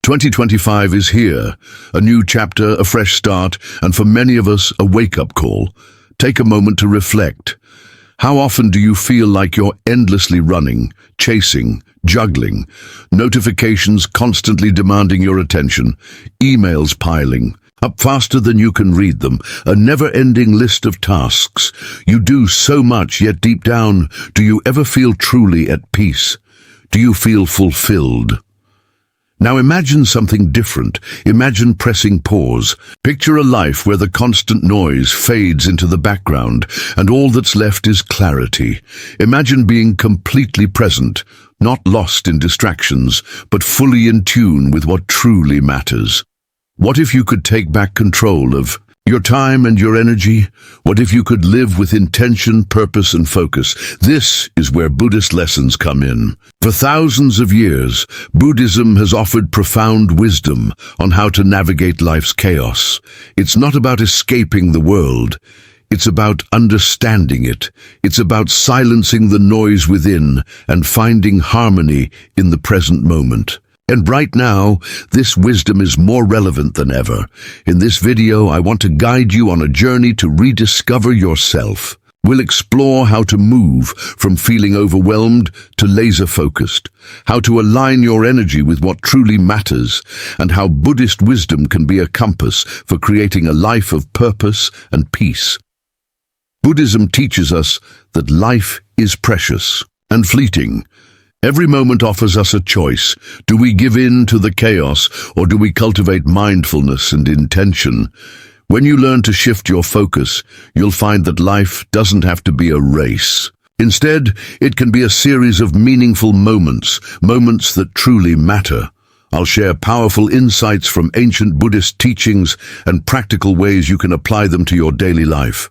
2025 is here, a new chapter, a fresh start, and for many of us, a wake-up call. Take a moment to reflect. How often do you feel like you're endlessly running, chasing, juggling, notifications constantly demanding your attention, emails piling up faster than you can read them, a never-ending list of tasks? You do so much, yet deep down, do you ever feel truly at peace? Do you feel fulfilled? Now imagine something different. Imagine pressing pause. Picture a life where the constant noise fades into the background and all that's left is clarity. Imagine being completely present, not lost in distractions, but fully in tune with what truly matters. What if you could take back control of your time and your energy? What if you could live with intention, purpose, and focus? This is where Buddhist lessons come in. For thousands of years, Buddhism has offered profound wisdom on how to navigate life's chaos. It's not about escaping the world. It's about understanding it. It's about silencing the noise within and finding harmony in the present moment. And right now, this wisdom is more relevant than ever. In this video, I want to guide you on a journey to rediscover yourself. We'll explore how to move from feeling overwhelmed to laser-focused, how to align your energy with what truly matters, and how Buddhist wisdom can be a compass for creating a life of purpose and peace. Buddhism teaches us that life is precious and fleeting. Every moment offers us a choice. Do we give in to the chaos, or do we cultivate mindfulness and intention? When you learn to shift your focus, you'll find that life doesn't have to be a race. Instead, it can be a series of meaningful moments that truly matter. I'll share powerful insights from ancient Buddhist teachings and practical ways you can apply them to your daily life.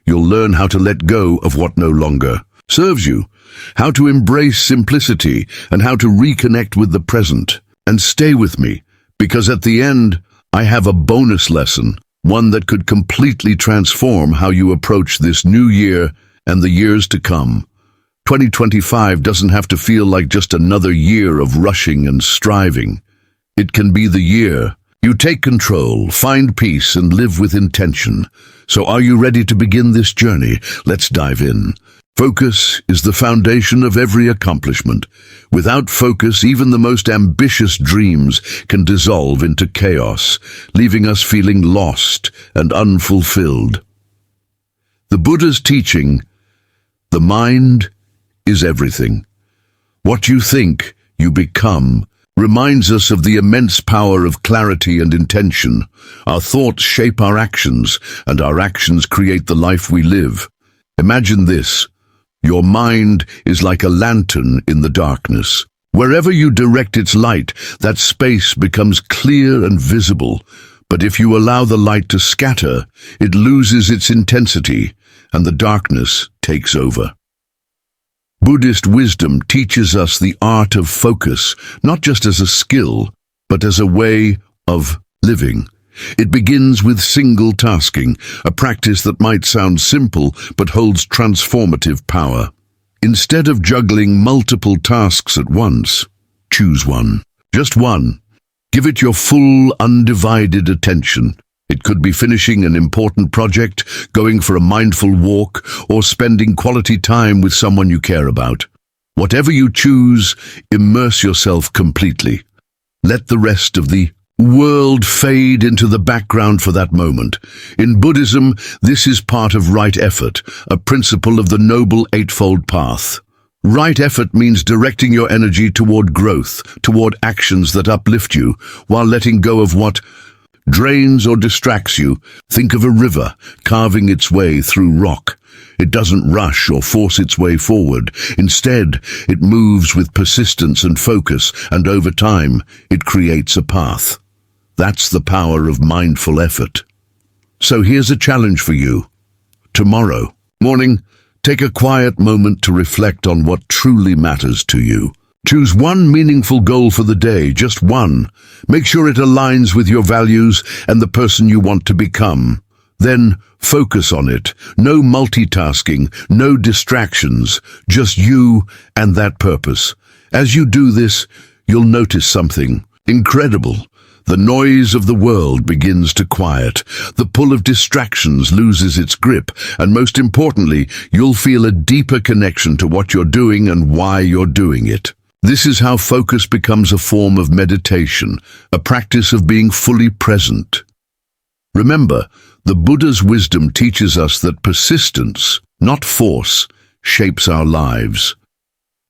You'll learn how to let go of what no longer serves you, how to embrace simplicity, and how to reconnect with the present. And stay with me, because at the end, I have a bonus lesson, one that could completely transform how you approach this new year and the years to come. 2025 doesn't have to feel like just another year of rushing and striving. It can be the year you take control, find peace, and live with intention. So are you ready to begin this journey? Let's dive in. Focus is the foundation of every accomplishment. Without focus, even the most ambitious dreams can dissolve into chaos, leaving us feeling lost and unfulfilled. The Buddha's teaching, the mind is everything. What you think, you become, reminds us of the immense power of clarity and intention. Our thoughts shape our actions, and our actions create the life we live. Imagine this. Your mind is like a lantern in the darkness. Wherever you direct its light, that space becomes clear and visible. But if you allow the light to scatter, it loses its intensity, and the darkness takes over. Buddhist wisdom teaches us the art of focus, not just as a skill, but as a way of living. It begins with single tasking, a practice that might sound simple but holds transformative power. Instead of juggling multiple tasks at once, choose one. Just one. Give it your full, undivided attention. It could be finishing an important project, going for a mindful walk, or spending quality time with someone you care about. Whatever you choose, immerse yourself completely. Let the rest of the world fade into the background for that moment. In Buddhism, this is part of right effort, a principle of the Noble Eightfold Path. Right effort means directing your energy toward growth, toward actions that uplift you, while letting go of what drains or distracts you. Think of a river carving its way through rock. It doesn't rush or force its way forward. Instead, it moves with persistence and focus, and over time, it creates a path. That's the power of mindful effort. So here's a challenge for you. Tomorrow morning, take a quiet moment to reflect on what truly matters to you. Choose one meaningful goal for the day, just one. Make sure it aligns with your values and the person you want to become. Then focus on it. No multitasking, no distractions, just you and that purpose. As you do this, you'll notice something. Incredible. The noise of the world begins to quiet. The pull of distractions loses its grip, and most importantly, you'll feel a deeper connection to what you're doing and why you're doing it. This is how focus becomes a form of meditation, a practice of being fully present. Remember, the Buddha's wisdom teaches us that persistence, not force, shapes our lives.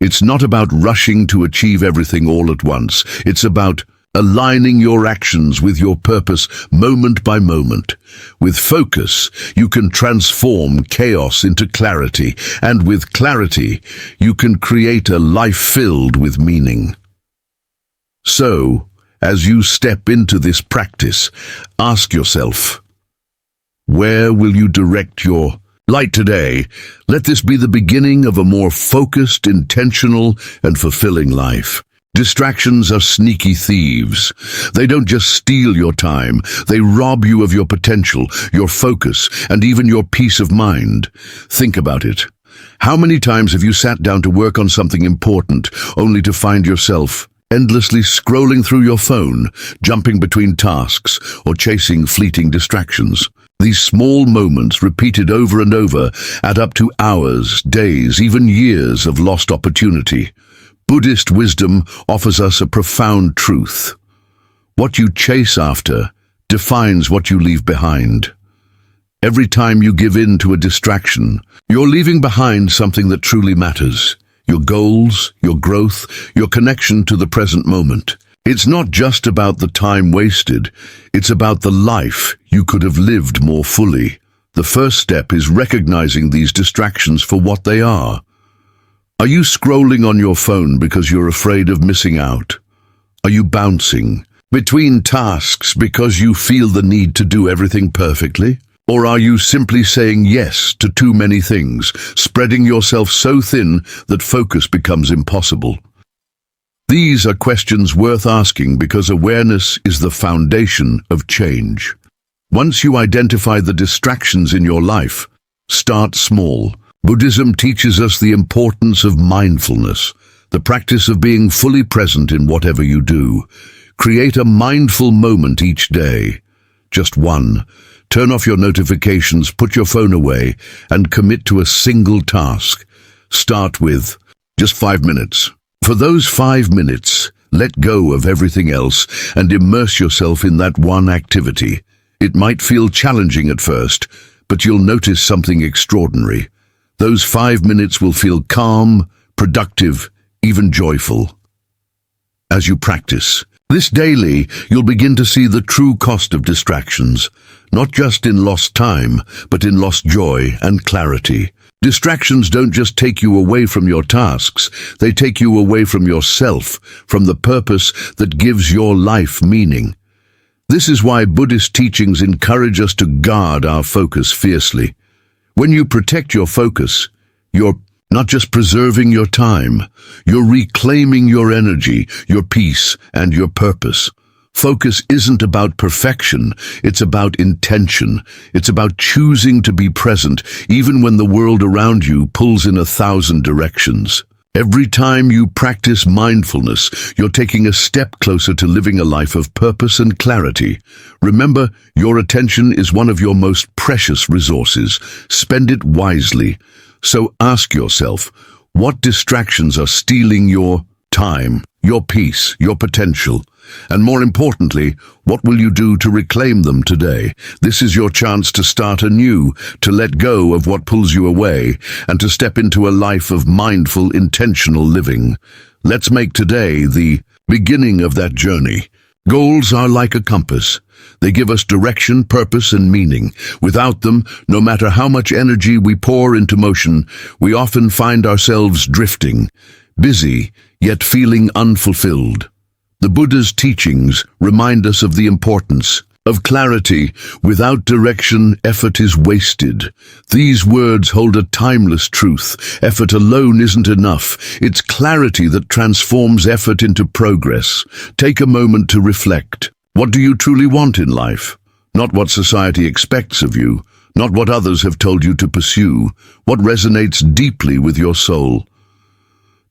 It's not about rushing to achieve everything all at once. It's about aligning your actions with your purpose moment by moment. With focus, you can transform chaos into clarity, and with clarity, you can create a life filled with meaning. So, as you step into this practice, ask yourself, where will you direct your light today? Let this be the beginning of a more focused, intentional, and fulfilling life. Distractions are sneaky thieves. They don't just steal your time, they rob you of your potential, your focus, and even your peace of mind. Think about it. How many times have you sat down to work on something important, only to find yourself endlessly scrolling through your phone, jumping between tasks, or chasing fleeting distractions? These small moments, repeated over and over, add up to hours, days, even years of lost opportunity. Buddhist wisdom offers us a profound truth. What you chase after defines what you leave behind. Every time you give in to a distraction, you're leaving behind something that truly matters. Your goals, your growth, your connection to the present moment. It's not just about the time wasted, it's about the life you could have lived more fully. The first step is recognizing these distractions for what they are. Are you scrolling on your phone because you're afraid of missing out? Are you bouncing between tasks because you feel the need to do everything perfectly? Or are you simply saying yes to too many things, spreading yourself so thin that focus becomes impossible? These are questions worth asking because awareness is the foundation of change. Once you identify the distractions in your life, start small. Buddhism teaches us the importance of mindfulness, the practice of being fully present in whatever you do. Create a mindful moment each day. Just one. Turn off your notifications, put your phone away, and commit to a single task. Start with just 5 minutes. For those 5 minutes, let go of everything else and immerse yourself in that one activity. It might feel challenging at first, but you'll notice something extraordinary. Those 5 minutes will feel calm, productive, even joyful. As you practice this daily, you'll begin to see the true cost of distractions, not just in lost time, but in lost joy and clarity. Distractions don't just take you away from your tasks, they take you away from yourself, from the purpose that gives your life meaning. This is why Buddhist teachings encourage us to guard our focus fiercely. When you protect your focus, you're not just preserving your time, you're reclaiming your energy, your peace, and your purpose. Focus isn't about perfection, it's about intention. It's about choosing to be present, even when the world around you pulls in 1,000 directions. Every time you practice mindfulness, you're taking a step closer to living a life of purpose and clarity. Remember, your attention is one of your most precious resources. Spend it wisely. So ask yourself, what distractions are stealing your time, your peace, your potential? And more importantly, what will you do to reclaim them today? This is your chance to start anew, to let go of what pulls you away, and to step into a life of mindful, intentional living. Let's make today the beginning of that journey. Goals are like a compass. They give us direction, purpose, and meaning. Without them, no matter how much energy we pour into motion, we often find ourselves drifting, busy, yet feeling unfulfilled. The Buddha's teachings remind us of the importance of clarity. Without direction, effort is wasted. These words hold a timeless truth. Effort alone isn't enough. It's clarity that transforms effort into progress. Take a moment to reflect. What do you truly want in life? Not what society expects of you, not what others have told you to pursue. What resonates deeply with your soul?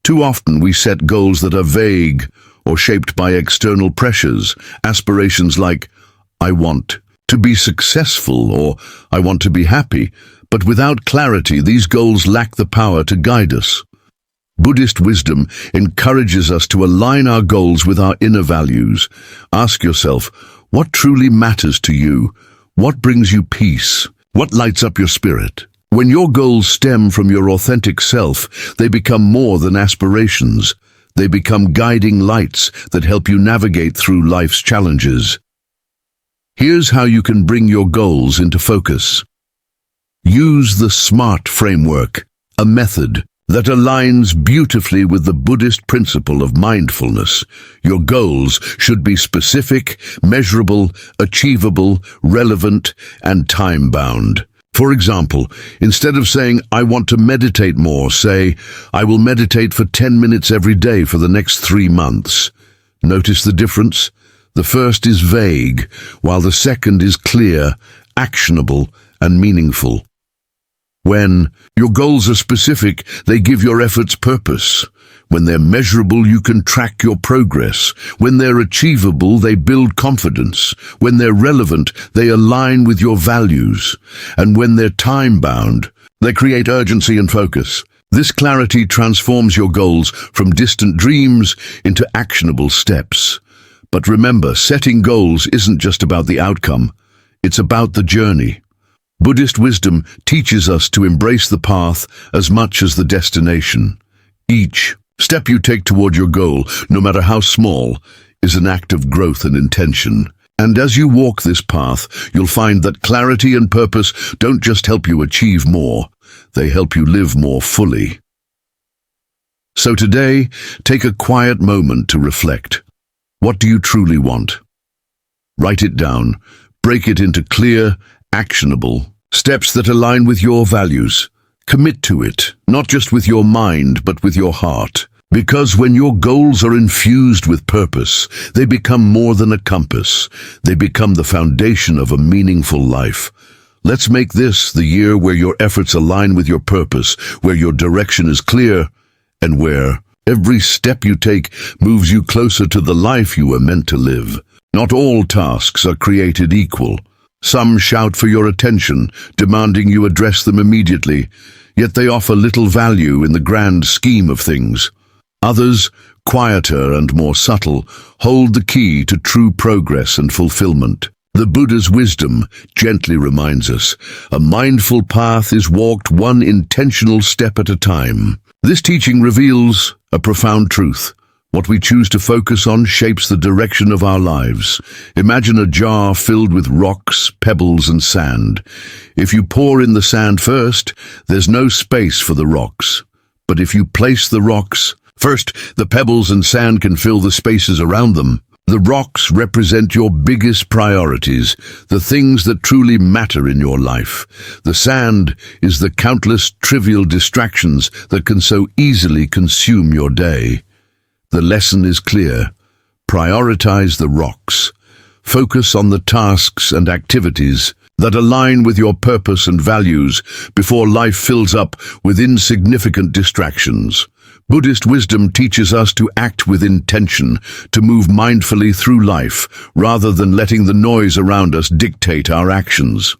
Too often we set goals that are vague or shaped by external pressures, aspirations like, I want to be successful or I want to be happy, but without clarity, these goals lack the power to guide us. Buddhist wisdom encourages us to align our goals with our inner values. Ask yourself, what truly matters to you? What brings you peace? What lights up your spirit? When your goals stem from your authentic self, they become more than aspirations. They become guiding lights that help you navigate through life's challenges. Here's how you can bring your goals into focus. Use the SMART framework, a method that aligns beautifully with the Buddhist principle of mindfulness. Your goals should be specific, measurable, achievable, relevant, and time-bound. For example, instead of saying, I want to meditate more, say, I will meditate for 10 minutes every day for the next 3 months. Notice the difference? The first is vague, while the second is clear, actionable, and meaningful. When your goals are specific, they give your efforts purpose. When they're measurable, you can track your progress. When they're achievable, they build confidence. When they're relevant, they align with your values. And when they're time-bound, they create urgency and focus. This clarity transforms your goals from distant dreams into actionable steps. But remember, setting goals isn't just about the outcome. It's about the journey. Buddhist wisdom teaches us to embrace the path as much as the destination. Each step you take toward your goal, no matter how small, is an act of growth and intention. And as you walk this path, you'll find that clarity and purpose don't just help you achieve more, they help you live more fully. So today, take a quiet moment to reflect. What do you truly want? Write it down. Break it into clear, actionable steps that align with your values. Commit to it, not just with your mind, but with your heart. Because when your goals are infused with purpose, they become more than a compass. They become the foundation of a meaningful life. Let's make this the year where your efforts align with your purpose, where your direction is clear, and where every step you take moves you closer to the life you were meant to live. Not all tasks are created equal. Some shout for your attention, demanding you address them immediately, yet they offer little value in the grand scheme of things. Others, quieter and more subtle, hold the key to true progress and fulfillment. The Buddha's wisdom gently reminds us, a mindful path is walked one intentional step at a time. This teaching reveals a profound truth. What we choose to focus on shapes the direction of our lives. Imagine a jar filled with rocks, pebbles, and sand. If you pour in the sand first, there's no space for the rocks. But if you place the rocks first, the pebbles and sand can fill the spaces around them. The rocks represent your biggest priorities, the things that truly matter in your life. The sand is the countless trivial distractions that can so easily consume your day. The lesson is clear. Prioritize the rocks. Focus on the tasks and activities that align with your purpose and values before life fills up with insignificant distractions. Buddhist wisdom teaches us to act with intention, to move mindfully through life, rather than letting the noise around us dictate our actions.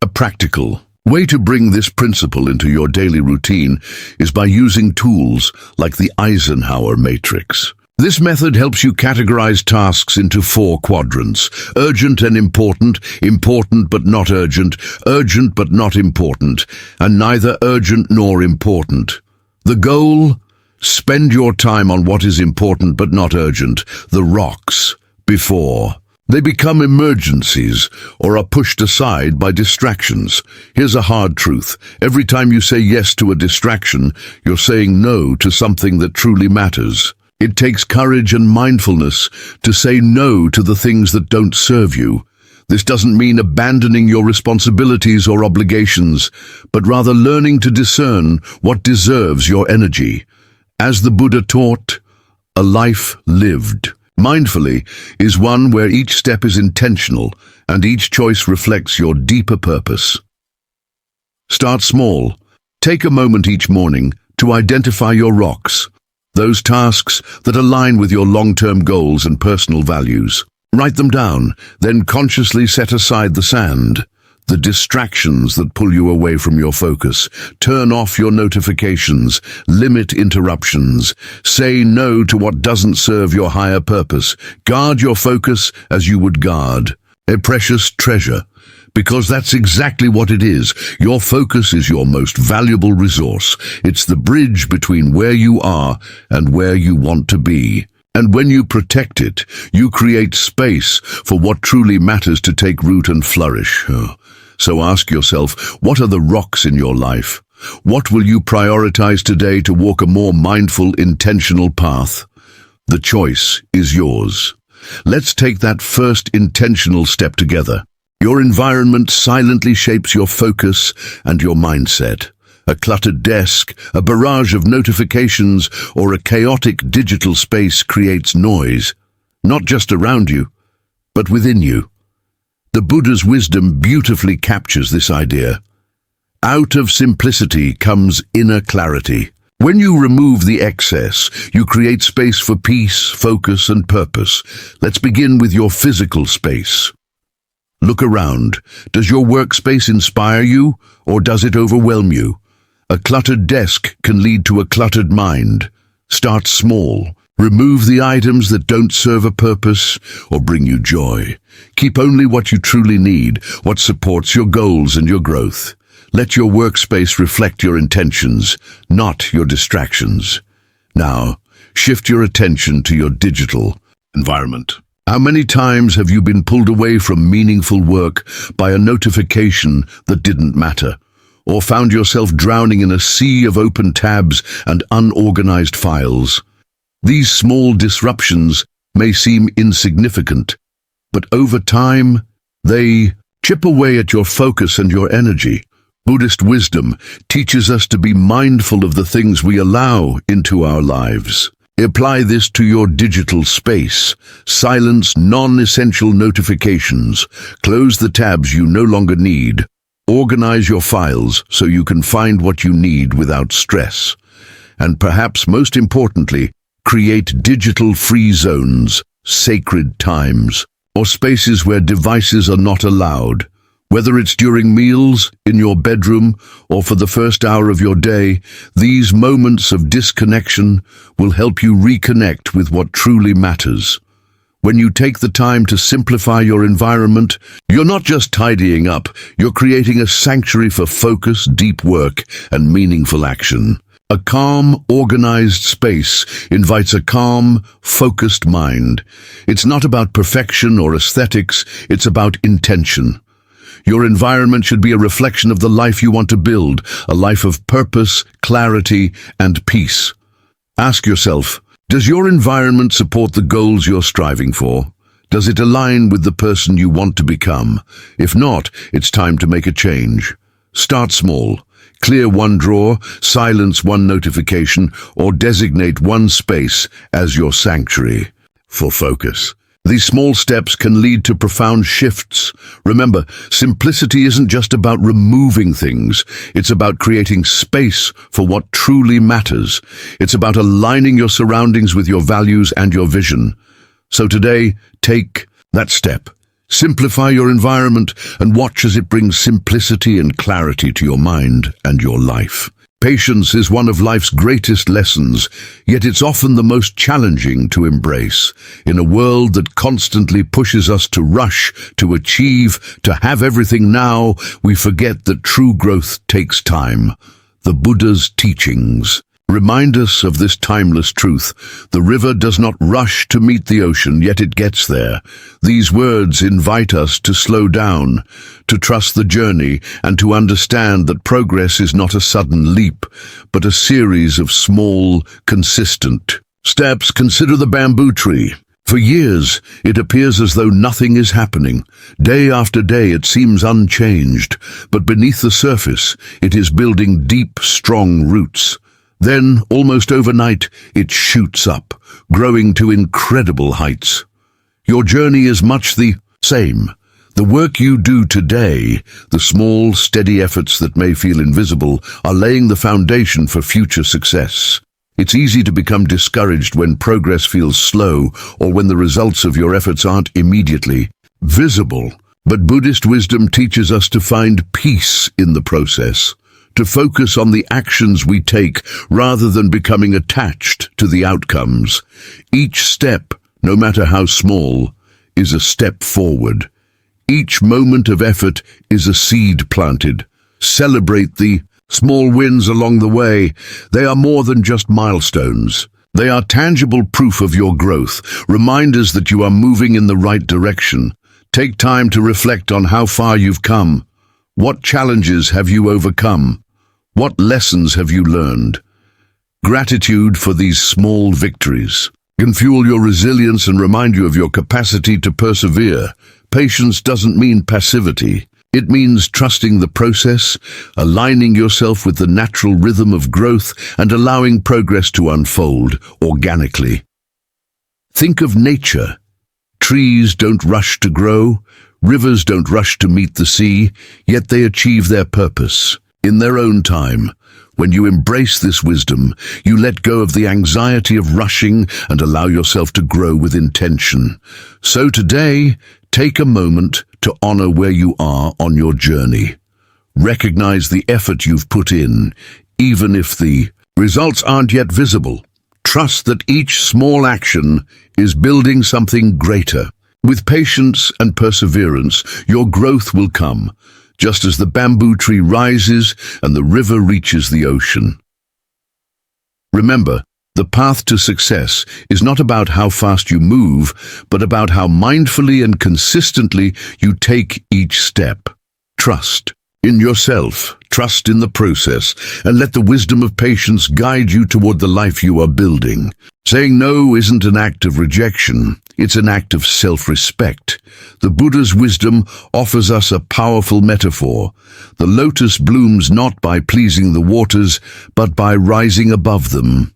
A practical way to bring this principle into your daily routine is by using tools like the Eisenhower matrix. This method helps you categorize tasks into 4 quadrants: urgent and important, important but not urgent, urgent but not important, and neither urgent nor important. The goal? Spend your time on what is important but not urgent, the rocks, before they become emergencies or are pushed aside by distractions. Here's a hard truth. Every time you say yes to a distraction, you're saying no to something that truly matters. It takes courage and mindfulness to say no to the things that don't serve you. This doesn't mean abandoning your responsibilities or obligations, but rather learning to discern what deserves your energy. As the Buddha taught, a life lived mindfully is one where each step is intentional and each choice reflects your deeper purpose. Start small. Take a moment each morning to identify your rocks. those tasks that align with your long-term goals and personal values. Write them down, then consciously set aside the sand, the distractions that pull you away from your focus. Turn off your notifications, limit interruptions, say no to what doesn't serve your higher purpose. Guard your focus as you would guard a precious treasure, because that's exactly what it is. Your focus is your most valuable resource. It's the bridge between where you are and where you want to be. And when you protect it, you create space for what truly matters to take root and flourish. So ask yourself, what are the rocks in your life? What will you prioritize today to walk a more mindful, intentional path? The choice is yours. Let's take that first intentional step together. Your environment silently shapes your focus and your mindset. A cluttered desk, a barrage of notifications, or a chaotic digital space creates noise, not just around you, but within you. The Buddha's wisdom beautifully captures this idea. Out of simplicity comes inner clarity. When you remove the excess, you create space for peace, focus, and purpose. Let's begin with your physical space. Look around. Does your workspace inspire you, or does it overwhelm you? A cluttered desk can lead to a cluttered mind. Start small. Remove the items that don't serve a purpose or bring you joy. Keep only what you truly need, what supports your goals and your growth. Let your workspace reflect your intentions, not your distractions. Now, shift your attention to your digital environment. How many times have you been pulled away from meaningful work by a notification that didn't matter? Or found yourself drowning in a sea of open tabs and unorganized files? These small disruptions may seem insignificant, but over time, they chip away at your focus and your energy. Buddhist wisdom teaches us to be mindful of the things we allow into our lives. Apply this to your digital space. Silence non-essential notifications. Close the tabs you no longer need. Organize your files so you can find what you need without stress. And perhaps most importantly, create digital-free zones, sacred times, or spaces where devices are not allowed. Whether it's during meals, in your bedroom, or for the first hour of your day, these moments of disconnection will help you reconnect with what truly matters. When you take the time to simplify your environment, you're not just tidying up, you're creating a sanctuary for focus, deep work, and meaningful action. A calm, organized space invites a calm, focused mind. It's not about perfection or aesthetics, it's about intention. Your environment should be a reflection of the life you want to build, a life of purpose, clarity, and peace. Ask yourself, does your environment support the goals you're striving for? Does it align with the person you want to become? If not, it's time to make a change. Start small. Clear one drawer, silence one notification, or designate one space as your sanctuary for focus. These small steps can lead to profound shifts. Remember, simplicity isn't just about removing things. It's about creating space for what truly matters. It's about aligning your surroundings with your values and your vision. So today, take that step. Simplify your environment and watch as it brings simplicity and clarity to your mind and your life. Patience is one of life's greatest lessons, yet it's often the most challenging to embrace. In a world that constantly pushes us to rush, to achieve, to have everything now, we forget that true growth takes time. The Buddha's teachings remind us of this timeless truth. The river does not rush to meet the ocean, yet it gets there. These words invite us to slow down, to trust the journey, and to understand that progress is not a sudden leap, but a series of small, consistent steps. Consider the bamboo tree. For years, it appears as though nothing is happening. Day after day, it seems unchanged, but beneath the surface, it is building deep, strong roots. Then, almost overnight, it shoots up, growing to incredible heights. Your journey is much the same. The work you do today, the small, steady efforts that may feel invisible, are laying the foundation for future success. It's easy to become discouraged when progress feels slow or when the results of your efforts aren't immediately visible. But Buddhist wisdom teaches us to find peace in the process, to focus on the actions we take rather than becoming attached to the outcomes. Each step, no matter how small, is a step forward. Each moment of effort is a seed planted. Celebrate the small wins along the way. They are more than just milestones. They are tangible proof of your growth, reminders that you are moving in the right direction. Take time to reflect on how far you've come. What challenges have you overcome? What lessons have you learned? Gratitude for these small victories can fuel your resilience and remind you of your capacity to persevere. Patience doesn't mean passivity. It means trusting the process, aligning yourself with the natural rhythm of growth, and allowing progress to unfold organically. Think of nature. Trees don't rush to grow, rivers don't rush to meet the sea, yet they achieve their purpose in their own time. When you embrace this wisdom, you let go of the anxiety of rushing and allow yourself to grow with intention. So today, take a moment to honor where you are on your journey. Recognize the effort you've put in, even if the results aren't yet visible. Trust that each small action is building something greater. With patience and perseverance, your growth will come, just as the bamboo tree rises and the river reaches the ocean. Remember, the path to success is not about how fast you move, but about how mindfully and consistently you take each step. Trust in yourself, trust in the process, and let the wisdom of patience guide you toward the life you are building. Saying no isn't an act of rejection, it's an act of self-respect. The Buddha's wisdom offers us a powerful metaphor. The lotus blooms not by pleasing the waters, but by rising above them.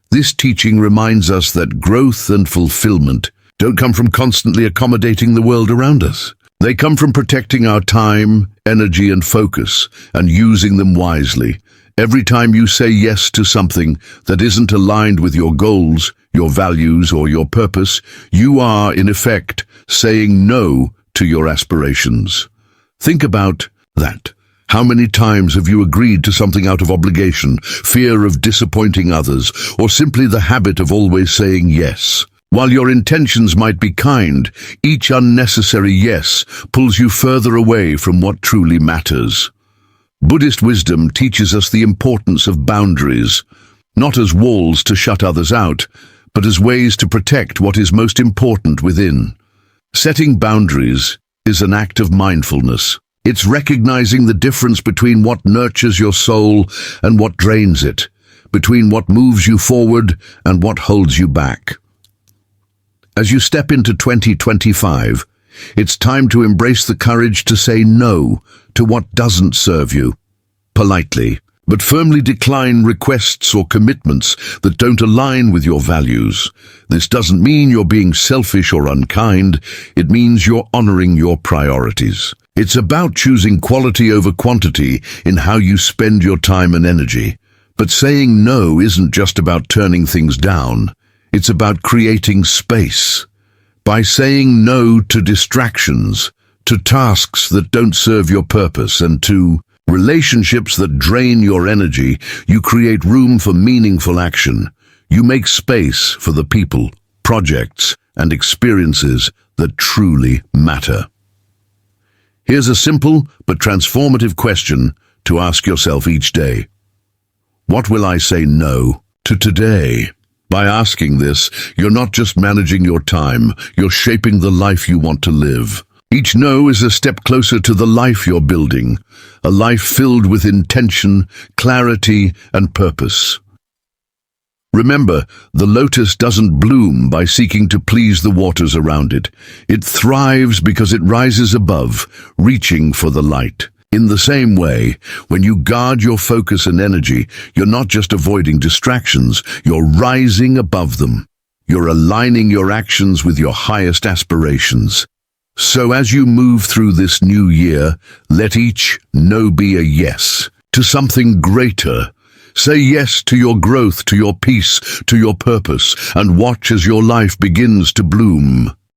This teaching reminds us that growth and fulfillment don't come from constantly accommodating the world around us. They come from protecting our time, energy, and focus, and using them wisely. Every time you say yes to something that isn't aligned with your goals, your values, or your purpose, you are, in effect, saying no to your aspirations. Think about that. How many times have you agreed to something out of obligation, fear of disappointing others, or simply the habit of always saying yes? While your intentions might be kind, each unnecessary yes pulls you further away from what truly matters. Buddhist wisdom teaches us the importance of boundaries, not as walls to shut others out, but as ways to protect what is most important within. Setting boundaries is an act of mindfulness. It's recognizing the difference between what nurtures your soul and what drains it, between what moves you forward and what holds you back. As you step into 2025, it's time to embrace the courage to say no to what doesn't serve you. Politely, but firmly decline requests or commitments that don't align with your values. This doesn't mean you're being selfish or unkind. It means you're honoring your priorities. It's about choosing quality over quantity in how you spend your time and energy. But saying no isn't just about turning things down. It's about creating space. By saying no to distractions, to tasks that don't serve your purpose, and to relationships that drain your energy, you create room for meaningful action. You make space for the people, projects, and experiences that truly matter. Here's a simple but transformative question to ask yourself each day. What will I say no to today? By asking this, you're not just managing your time, you're shaping the life you want to live. Each no is a step closer to the life you're building, a life filled with intention, clarity, and purpose. Remember, the lotus doesn't bloom by seeking to please the waters around it. It thrives because it rises above, reaching for the light. In the same way, when you guard your focus and energy, you're not just avoiding distractions, you're rising above them. You're aligning your actions with your highest aspirations. So as you move through this new year, let each no be a yes to something greater, Say yes to your growth, to your peace, to your purpose, and watch as your life begins to bloom.